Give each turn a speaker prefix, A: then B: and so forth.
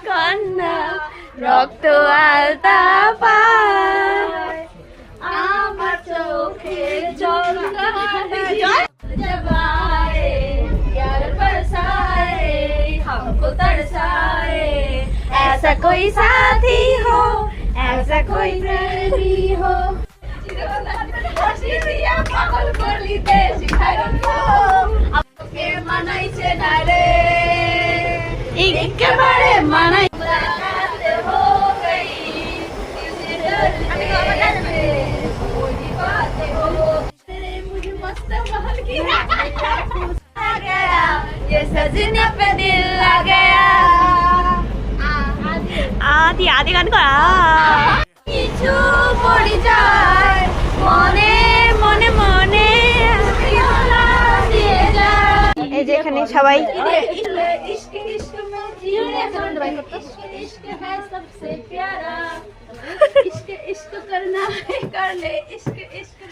A: কন্যা রক্ত আলতা পায় আমার চোখে জল जबाए प्यार बरसाए हमको तरसाए ऐसा कोई साथी हो ऐसा कोई प्रेमी हो पागल कर लीते शिखारन को आपके मनाई से ना रे इनके बारे मनाई मुलाकात हो गई किसी डर से कोई बात हो तेरे मुझे मस्त महल की आ गया ये सजने पे दिल आ गया आदि आदि गान करा কিছু পড়ে যায় মনে মনে মনে এই যে এখানে সবাই इश्क इश्क में जीने इश्क है सबसे प्यारा इश्क इश्क करना है कर ले इश्क इश्क